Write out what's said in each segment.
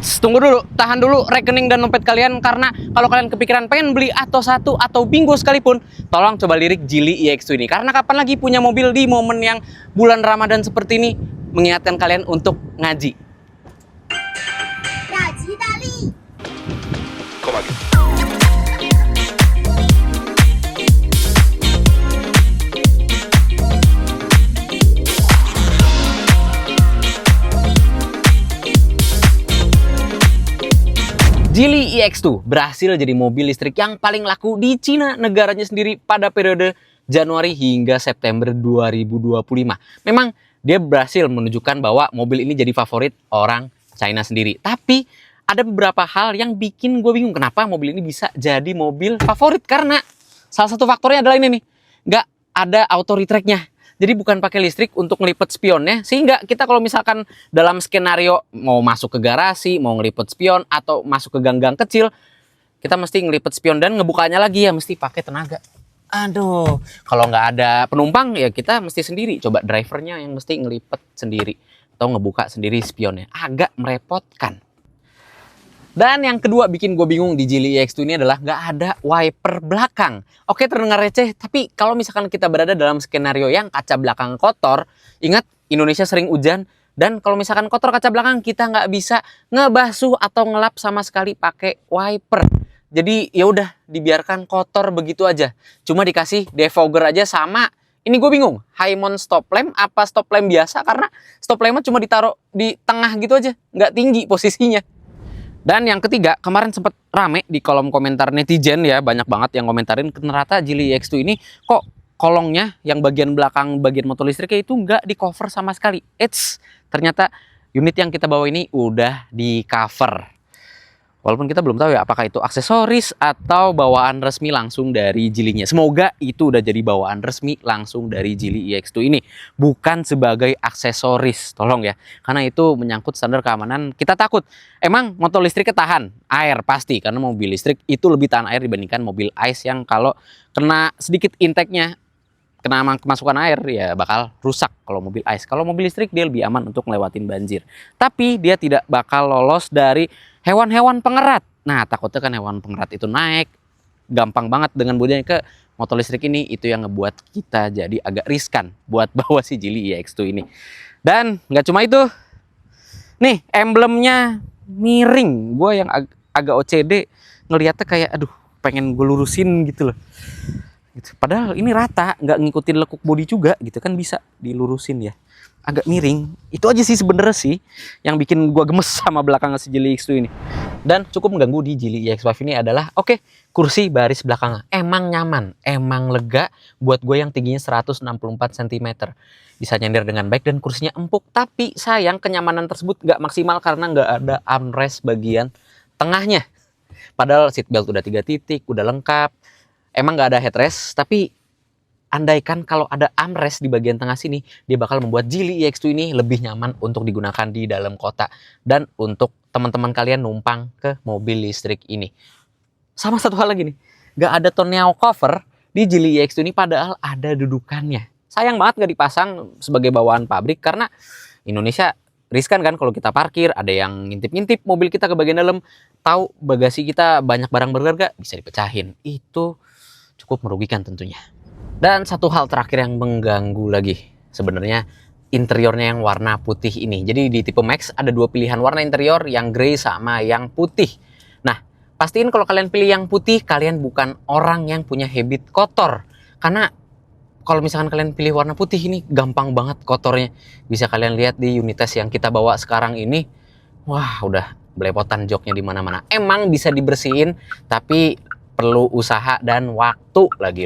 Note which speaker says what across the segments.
Speaker 1: Eits, tunggu dulu, tahan dulu rekening dan dompet kalian, karena kalau kalian kepikiran pengen beli atau satu atau bingo sekalipun, tolong coba lirik Geely EX2 ini. Karena kapan lagi punya mobil di momen yang bulan Ramadan seperti ini, mengingatkan kalian untuk ngaji. Geely EX2 berhasil jadi mobil listrik yang paling laku di Cina negaranya sendiri pada periode Januari hingga September 2025. Memang dia berhasil menunjukkan bahwa mobil ini jadi favorit orang China sendiri. Tapi ada beberapa hal yang bikin gue bingung kenapa mobil ini bisa jadi mobil favorit. Karena salah satu faktornya adalah ini nih, nggak ada auto retract-nya. Jadi bukan pakai listrik untuk ngelipet spionnya, sehingga kita kalau misalkan dalam skenario mau masuk ke garasi, mau ngelipet spion, atau masuk ke gang-gang kecil, kita mesti ngelipet spion dan ngebukanya lagi ya mesti pakai tenaga. Aduh, kalau nggak ada penumpang ya kita mesti sendiri. Coba drivernya yang mesti ngelipet sendiri atau ngebuka sendiri spionnya. Agak merepotkan. Dan yang kedua bikin gue bingung di Geely EX2 ini adalah nggak ada wiper belakang. Oke, terdengar receh, tapi kalau misalkan kita berada dalam skenario yang kaca belakang kotor, ingat Indonesia sering hujan, dan kalau misalkan kotor kaca belakang, kita nggak bisa ngebasuh atau ngelap sama sekali pakai wiper. Jadi ya udah dibiarkan kotor begitu aja. Cuma dikasih defogger aja sama. Ini gue bingung, high mount stop lamp apa stop lamp biasa, karena stop lampnya cuma ditaruh di tengah gitu aja, nggak tinggi posisinya. Dan yang ketiga, kemarin sempat rame di kolom komentar netizen ya, banyak banget yang komentarin ternyata Geely EX2 ini kok kolongnya yang bagian belakang bagian motor listriknya itu nggak di cover sama sekali. Ternyata unit yang kita bawa ini udah di cover. Walaupun kita belum tahu ya apakah itu aksesoris atau bawaan resmi langsung dari Geely-nya. Semoga itu udah jadi bawaan resmi langsung dari Geely EX2 ini, bukan sebagai aksesoris. Tolong ya, karena itu menyangkut standar keamanan. Kita takut. Emang motor listriknya tahan air pasti, karena mobil listrik itu lebih tahan air dibandingkan mobil ICE yang kalau kena sedikit intake-nya, kena kemasukan air ya bakal rusak kalau mobil ICE. Kalau mobil listrik dia lebih aman untuk ngelewatin banjir. Tapi dia tidak bakal lolos dari hewan-hewan pengerat. Nah, takutnya kan hewan pengerat itu naik gampang banget dengan bodinya ke motor listrik ini. Itu yang ngebuat kita jadi agak riskan buat bawa si Geely EX2 ini. Dan nggak cuma itu. Nih, emblemnya miring. Gue yang agak OCD ngeliatnya kayak aduh, pengen gue lurusin gitu loh. Gitu. Padahal ini rata, nggak ngikutin lekuk bodi juga gitu kan, bisa dilurusin ya. Agak miring, itu aja sih sebenarnya sih yang bikin gua gemes sama belakang si Geely EX2 ini. Dan cukup mengganggu di Geely EX5 ini adalah oke, kursi baris belakangnya emang nyaman, emang lega buat gue yang tingginya 164 cm. Bisa nyender dengan baik dan kursinya empuk, tapi sayang kenyamanan tersebut nggak maksimal karena nggak ada armrest bagian tengahnya. Padahal seatbelt udah 3 titik, udah lengkap. Emang nggak ada headrest, tapi andaikan kalau ada armrest di bagian tengah sini, dia bakal membuat Geely EX2 ini lebih nyaman untuk digunakan di dalam kota dan untuk teman-teman kalian numpang ke mobil listrik ini. Sama satu hal lagi nih, nggak ada tonneau cover di Geely EX2 ini, padahal ada dudukannya. Sayang banget nggak dipasang sebagai bawaan pabrik karena Indonesia riskan kan kalau kita parkir, ada yang ngintip-ngintip mobil kita ke bagian dalam, tahu bagasi kita banyak barang berharga, bisa dipecahin. Itu cukup merugikan tentunya. Dan satu hal terakhir yang mengganggu lagi, sebenarnya interiornya yang warna putih ini. Jadi di tipe Max ada 2 pilihan warna interior, yang grey sama yang putih. Nah, pastiin kalau kalian pilih yang putih, kalian bukan orang yang punya habit kotor. Karena kalau misalkan kalian pilih warna putih ini gampang banget kotornya. Bisa kalian lihat di unit test yang kita bawa sekarang ini. Wah, udah belepotan joknya di mana-mana. Emang bisa dibersihin, tapi perlu usaha dan waktu lagi.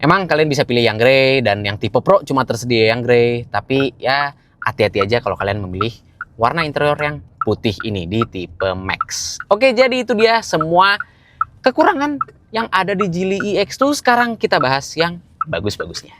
Speaker 1: Emang kalian bisa pilih yang grey dan yang tipe Pro cuma tersedia yang grey. Tapi ya hati-hati aja kalau kalian memilih warna interior yang putih ini di tipe Max. Oke, jadi itu dia semua kekurangan yang ada di Geely EX2. Sekarang kita bahas yang bagus-bagusnya.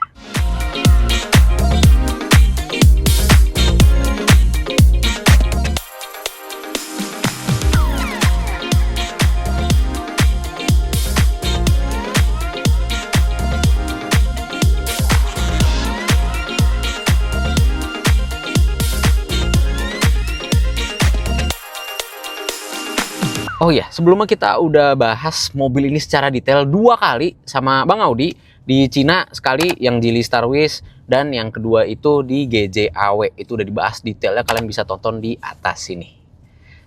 Speaker 1: Oh iya, sebelumnya kita udah bahas mobil ini secara detail 2 kali sama Bang Audi. Di Cina sekali yang Geely Starwish, dan yang kedua itu di GJAW. Itu udah dibahas detailnya, kalian bisa tonton di atas sini.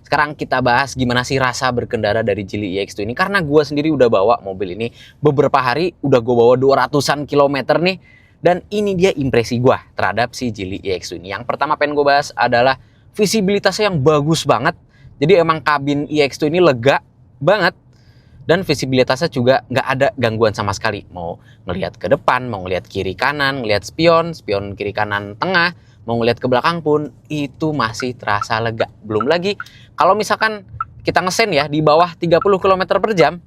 Speaker 1: Sekarang kita bahas gimana sih rasa berkendara dari Geely EX2 ini. Karena gue sendiri udah bawa mobil ini beberapa hari, udah gue bawa 200-an kilometer nih. Dan ini dia impresi gue terhadap si Geely EX2 ini. Yang pertama pengen gue bahas adalah visibilitasnya yang bagus banget. Jadi emang kabin EX2 ini lega banget. Dan visibilitasnya juga nggak ada gangguan sama sekali. Mau ngelihat ke depan, mau ngelihat kiri kanan, ngelihat spion kiri kanan tengah, mau ngelihat ke belakang pun itu masih terasa lega. Belum lagi kalau misalkan kita ngesen ya di bawah 30 km per jam,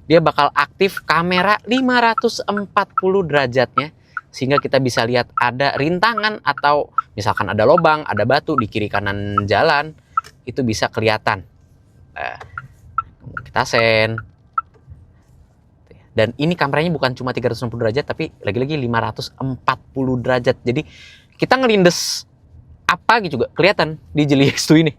Speaker 1: dia bakal aktif kamera 540 derajatnya. Sehingga kita bisa lihat ada rintangan atau misalkan ada lubang, ada batu di kiri kanan jalan, itu bisa kelihatan. Kita sen. Dan ini kameranya bukan cuma 360 derajat, tapi lagi-lagi 540 derajat. Jadi kita ngelindes apa gitu juga kelihatan di Geely EX2 ini.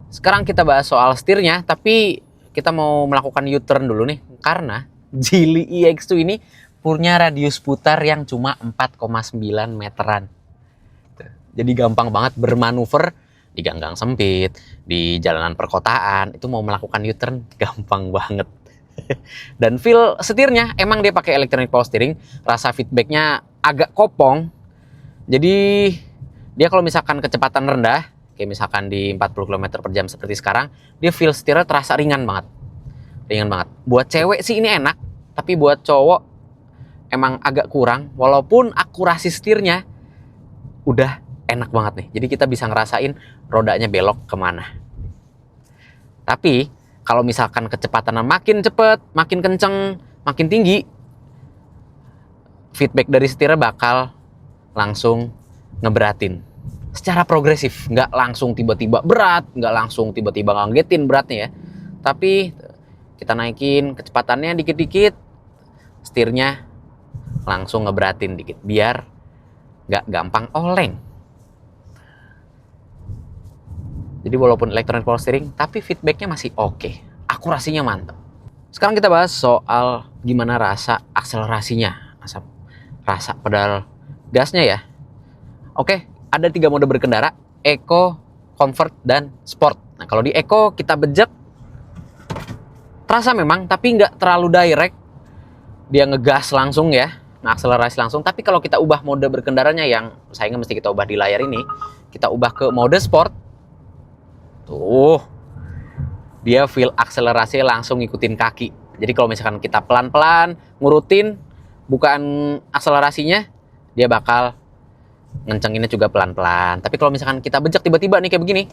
Speaker 1: Sekarang kita bahas soal setirnya, tapi kita mau melakukan U-turn dulu nih. Karena Geely EX2 ini punya radius putar yang cuma 4,9 meteran. Jadi gampang banget bermanuver di gang-gang sempit, di jalanan perkotaan, itu mau melakukan U-turn gampang banget. Dan feel setirnya, emang dia pakai electronic power steering, rasa feedbacknya agak kopong. Jadi dia kalau misalkan kecepatan rendah, kayak misalkan di 40 km per jam seperti sekarang, dia feel setirnya terasa ringan banget. Ringan banget. Buat cewek sih ini enak, tapi buat cowok emang agak kurang, walaupun akurasi setirnya udah enak banget nih. Jadi kita bisa ngerasain rodanya belok kemana. Tapi kalau misalkan kecepatannya makin cepet, makin kenceng, makin tinggi, feedback dari setirnya bakal langsung ngeberatin. Secara progresif, nggak langsung tiba-tiba berat, nggak langsung tiba-tiba ngagetin beratnya ya. Tapi kita naikin kecepatannya dikit-dikit, setirnya langsung ngeberatin dikit, biar nggak gampang oleng. Jadi walaupun electronic power steering, tapi feedbacknya masih oke. Akurasinya mantap. Sekarang kita bahas soal gimana rasa akselerasinya. Rasa pedal gasnya ya. Oke, ada 3 mode berkendara. Eco, Comfort, dan Sport. Nah kalau di Eco kita bejek, terasa memang, tapi nggak terlalu direct. Dia ngegas langsung ya, akselerasi langsung. Tapi kalau kita ubah mode berkendaranya yang sayangnya mesti kita ubah di layar ini, kita ubah ke mode Sport. Tuh, dia feel akselerasi langsung ngikutin kaki. Jadi kalau misalkan kita pelan-pelan ngurutin bukaan akselerasinya, dia bakal ngencenginnya juga pelan-pelan. Tapi kalau misalkan kita bejek tiba-tiba nih kayak begini,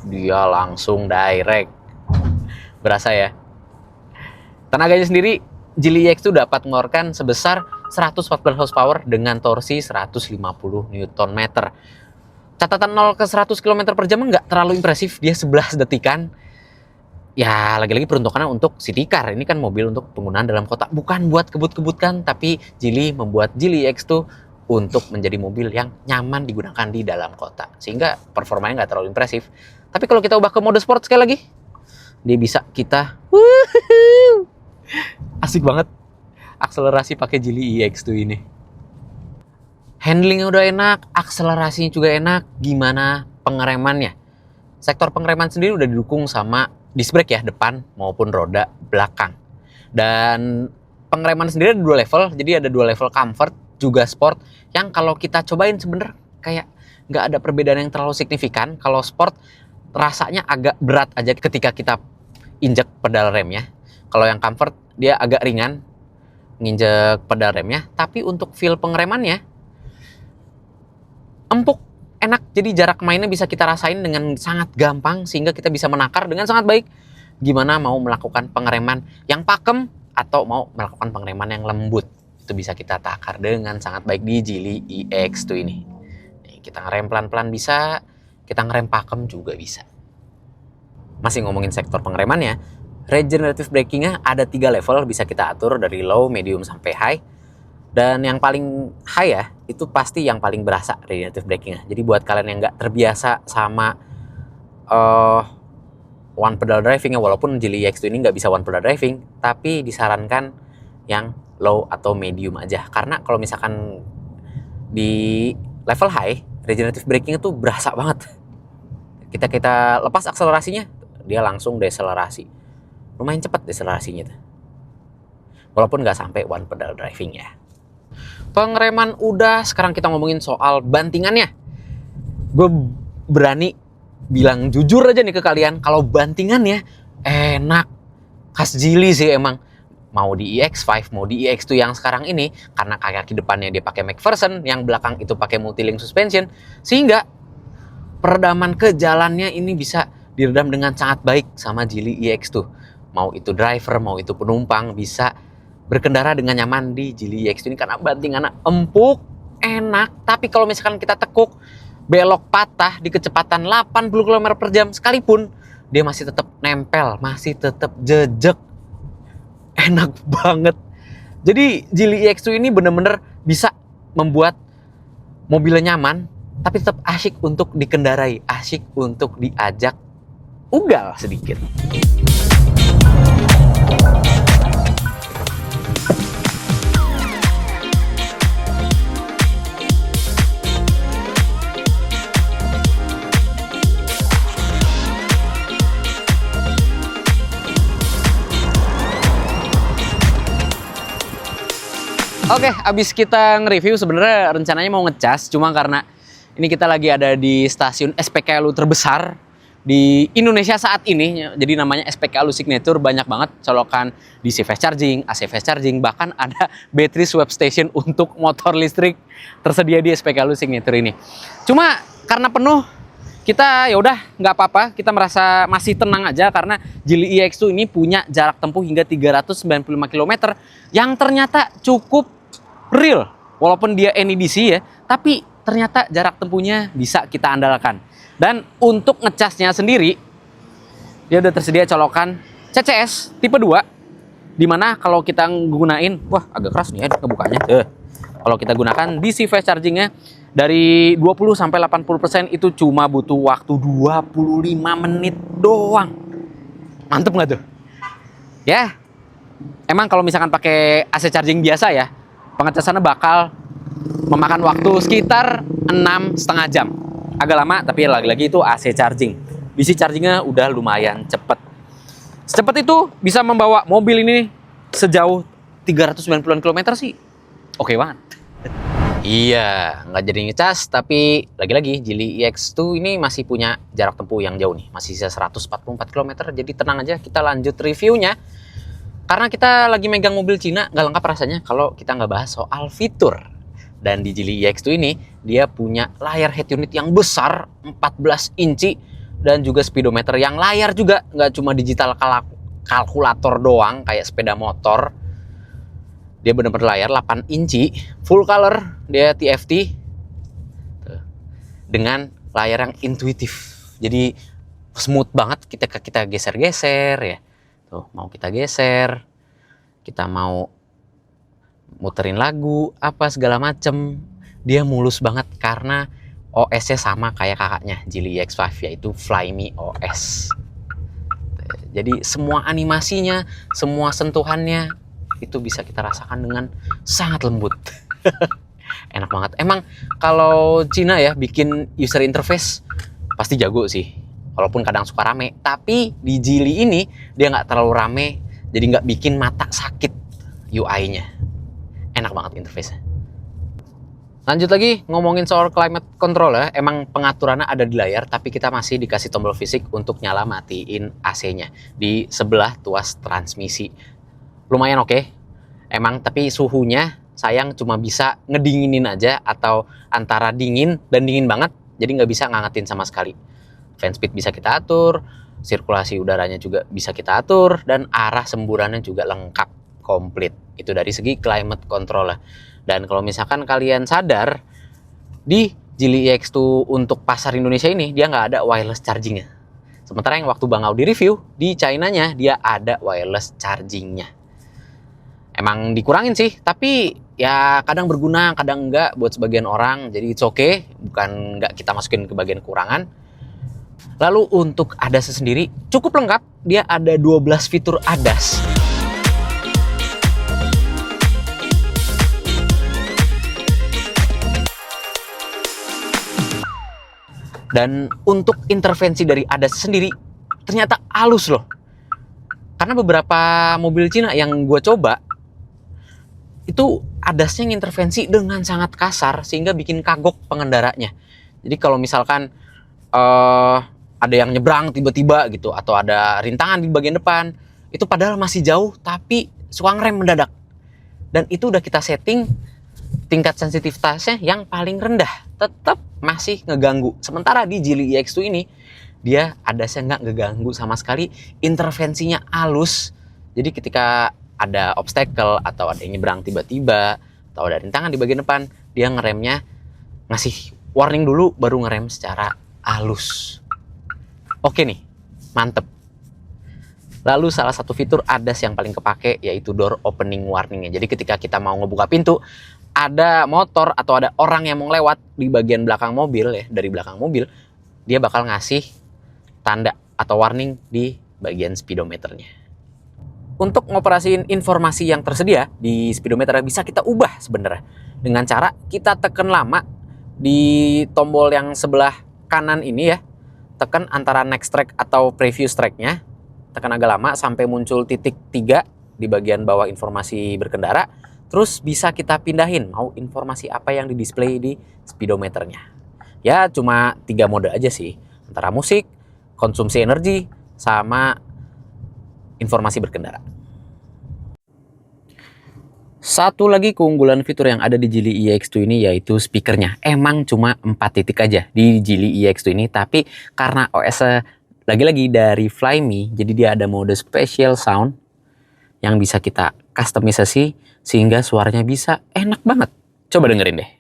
Speaker 1: dia langsung direct. Berasa ya. Tenaganya sendiri Geely EX itu dapat mengeluarkan sebesar 114 horsepower dengan torsi 150 Nm. Catatan 0 ke 100 km per jam nggak terlalu impresif, dia 11 detikan. Ya lagi-lagi peruntukannya untuk city car, ini kan mobil untuk penggunaan dalam kota, bukan buat kebut-kebutkan. Tapi Geely membuat Geely EX2 untuk menjadi mobil yang nyaman digunakan di dalam kota, sehingga performanya nggak terlalu impresif. Tapi kalau kita ubah ke mode sport sekali lagi, dia bisa kita asik banget akselerasi pakai Geely EX2 ini. Handlingnya udah enak, akselerasinya juga enak. Gimana pengeremannya? Sektor pengereman sendiri udah didukung sama disc brake ya, depan maupun roda belakang. Dan pengereman sendiri ada 2 level, jadi ada 2 level comfort juga sport. Yang kalau kita cobain sebenernya kayak nggak ada perbedaan yang terlalu signifikan. Kalau sport rasanya agak berat aja ketika kita injek pedal remnya. Kalau yang comfort dia agak ringan nginjek pedal remnya. Tapi untuk feel pengeremannya empuk, enak. Jadi jarak mainnya bisa kita rasain dengan sangat gampang, sehingga kita bisa menakar dengan sangat baik gimana mau melakukan pengereman yang pakem atau mau melakukan pengereman yang lembut. Itu bisa kita takar dengan sangat baik di Geely EX2 ini. Nih, kita ngerem pelan-pelan bisa, kita ngerem pakem juga bisa. Masih ngomongin sektor pengeremannya, regenerative braking-nya ada 3 level, bisa kita atur dari low, medium, sampai high. Dan yang paling high ya, itu pasti yang paling berasa regenerative braking-nya. Jadi buat kalian yang nggak terbiasa sama one pedal driving ya, walaupun Geely EX2 ini nggak bisa one pedal driving, tapi disarankan yang low atau medium aja, karena kalau misalkan di level high regenerative braking itu berasa banget. Kita lepas akselerasinya, dia langsung deselerasi, lumayan cepat deselerasinya tuh, walaupun nggak sampai one pedal driving ya. Pengereman udah, sekarang kita ngomongin soal bantingannya. Gue berani bilang jujur aja nih ke kalian, kalau bantingannya enak, khas Geely sih emang. Mau di EX5, mau di EX2 yang sekarang ini, karena kaki depannya dia pakai McPherson, yang belakang itu pakai multilink suspension, sehingga peredaman ke jalannya ini bisa diredam dengan sangat baik sama Geely EX2. Mau itu driver, mau itu penumpang, bisa berkendara dengan nyaman di Geely EX2 ini karena bantingannya empuk, enak. Tapi kalau misalkan kita tekuk, belok patah di kecepatan 80 km per jam sekalipun, dia masih tetap nempel, masih tetap jejek. Enak banget. Jadi Geely EX2 ini bener-bener bisa membuat mobilnya nyaman, tapi tetap asyik untuk dikendarai, asyik untuk diajak ugal sedikit. Oke, abis kita nge-review, sebenarnya rencananya mau ngecas, cuma karena ini kita lagi ada di stasiun SPKLU terbesar di Indonesia saat ini, jadi namanya SPKLU Signature. Banyak banget colokan DC fast charging, AC fast charging, bahkan ada battery swap station untuk motor listrik tersedia di SPKLU Signature ini. Cuma karena penuh, kita ya udah nggak apa-apa, kita merasa masih tenang aja karena Geely EX2 ini punya jarak tempuh hingga 395 km yang ternyata cukup real. Walaupun dia NEDC ya, tapi ternyata jarak tempuhnya bisa kita andalkan. Dan untuk ngecasnya sendiri, dia udah tersedia colokan CCS tipe 2, dimana kalau kita gunain, wah agak keras nih ya ngebukanya. Kalau kita gunakan DC fast chargingnya dari 20 sampai 80% itu cuma butuh waktu 25 menit doang. Mantep nggak tuh? Ya, emang kalau misalkan pakai AC charging biasa ya, pengecasannya bakal memakan waktu sekitar 6,5 jam. Agak lama, tapi lagi-lagi itu AC charging. DC chargingnya udah lumayan cepet. Secepat itu bisa membawa mobil ini sejauh 390 km sih. Oke banget. Iya, nggak jadi ngecas, tapi lagi-lagi Geely EX2 ini masih punya jarak tempuh yang jauh nih, masih sisa 144 km, jadi tenang aja, kita lanjut reviewnya. Karena kita lagi megang mobil Cina, nggak lengkap rasanya kalau kita nggak bahas soal fitur. Dan di Geely EX2 ini, dia punya layar head unit yang besar, 14 inci, dan juga speedometer yang layar juga, nggak cuma digital kalkulator doang, kayak sepeda motor. Dia benar-benar layar 8 inci, full color, dia TFT dengan layar yang intuitif. Jadi smooth banget, kita geser-geser ya. Tuh, mau kita geser, kita mau muterin lagu, apa segala macem, dia mulus banget karena OS-nya sama kayak kakaknya Geely EX5, yaitu Flyme OS. Jadi semua animasinya, semua sentuhannya itu bisa kita rasakan dengan sangat lembut. Enak banget. Emang kalau Cina ya bikin user interface pasti jago sih, walaupun kadang suka rame. Tapi di Geely ini dia nggak terlalu rame, jadi nggak bikin mata sakit UI-nya. Enak banget interface-nya. Lanjut lagi ngomongin soal climate control ya. Emang pengaturannya ada di layar, tapi kita masih dikasih tombol fisik untuk nyala matiin AC-nya di sebelah tuas transmisi. Lumayan oke, emang, tapi suhunya sayang cuma bisa ngedinginin aja atau antara dingin dan dingin banget, jadi nggak bisa ngangetin sama sekali. Fan speed bisa kita atur, sirkulasi udaranya juga bisa kita atur, dan arah semburannya juga lengkap, komplit. Itu dari segi climate control lah. Dan kalau misalkan kalian sadar, di Geely EX2 untuk pasar Indonesia ini dia nggak ada wireless chargingnya. Sementara yang waktu Bang Audi review, di China-nya dia ada wireless chargingnya. Emang dikurangin sih, tapi ya kadang berguna, kadang enggak buat sebagian orang. Jadi it's okay, bukan enggak kita masukin ke bagian kekurangan. Lalu untuk ADAS sendiri cukup lengkap, dia ada 12 fitur ADAS. Dan untuk intervensi dari ADAS sendiri ternyata halus loh. Karena beberapa mobil Cina yang gue coba itu ADAS-nya ngintervensi dengan sangat kasar sehingga bikin kagok pengendaranya. Jadi kalau misalkan ada yang nyebrang tiba-tiba gitu atau ada rintangan di bagian depan, itu padahal masih jauh tapi suka ngerem mendadak. Dan itu udah kita setting tingkat sensitivitasnya yang paling rendah, tetap masih ngeganggu. Sementara di Geely EX2 ini dia ADAS-nya nggak ngeganggu sama sekali, intervensinya halus. Jadi ketika ada obstacle atau ada yang nyebrang tiba-tiba atau ada rintangan di bagian depan, dia ngeremnya ngasih warning dulu baru ngerem secara halus. Oke nih, mantep. Lalu salah satu fitur ADAS yang paling kepake yaitu door opening warningnya. Jadi ketika kita mau ngebuka pintu, ada motor atau ada orang yang mau lewat di bagian belakang mobil ya, dari belakang mobil, dia bakal ngasih tanda atau warning di bagian speedometernya. Untuk ngoperasiin informasi yang tersedia di speedometer bisa kita ubah sebenarnya dengan cara kita tekan lama di tombol yang sebelah kanan ini ya, tekan antara next track atau previous tracknya, tekan agak lama sampai muncul titik 3 di bagian bawah informasi berkendara. Terus bisa kita pindahin mau informasi apa yang di display di speedometernya. Ya cuma 3 mode aja sih, antara musik, konsumsi energi, sama informasi berkendara. Satu lagi keunggulan fitur yang ada di Geely EX2 ini yaitu speakernya. Emang cuma 4 titik aja di Geely EX2 ini, tapi karena OS lagi-lagi dari Flyme, jadi dia ada mode special sound yang bisa kita customisasi sehingga suaranya bisa enak banget. Coba dengerin deh.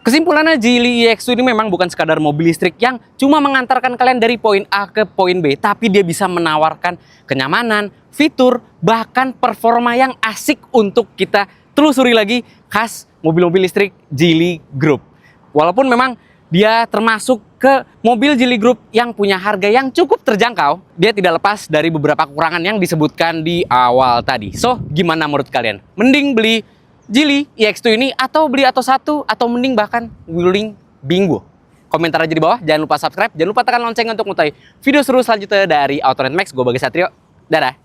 Speaker 1: Kesimpulannya, Geely EX2 ini memang bukan sekadar mobil listrik yang cuma mengantarkan kalian dari poin A ke poin B, tapi dia bisa menawarkan kenyamanan, fitur, bahkan performa yang asik untuk kita telusuri lagi khas mobil-mobil listrik Geely Group. Walaupun memang dia termasuk ke mobil Geely Group yang punya harga yang cukup terjangkau, dia tidak lepas dari beberapa kekurangan yang disebutkan di awal tadi. So, gimana menurut kalian? Mending beli Geely EX2 ini atau beli Atto 1 atau mending bahkan Wuling Binggo? Komentar aja di bawah, jangan lupa subscribe, jangan lupa tekan lonceng untuk mengetahui video seru selanjutnya dari Autorent Max. Gue Bagas Satrio, dadah.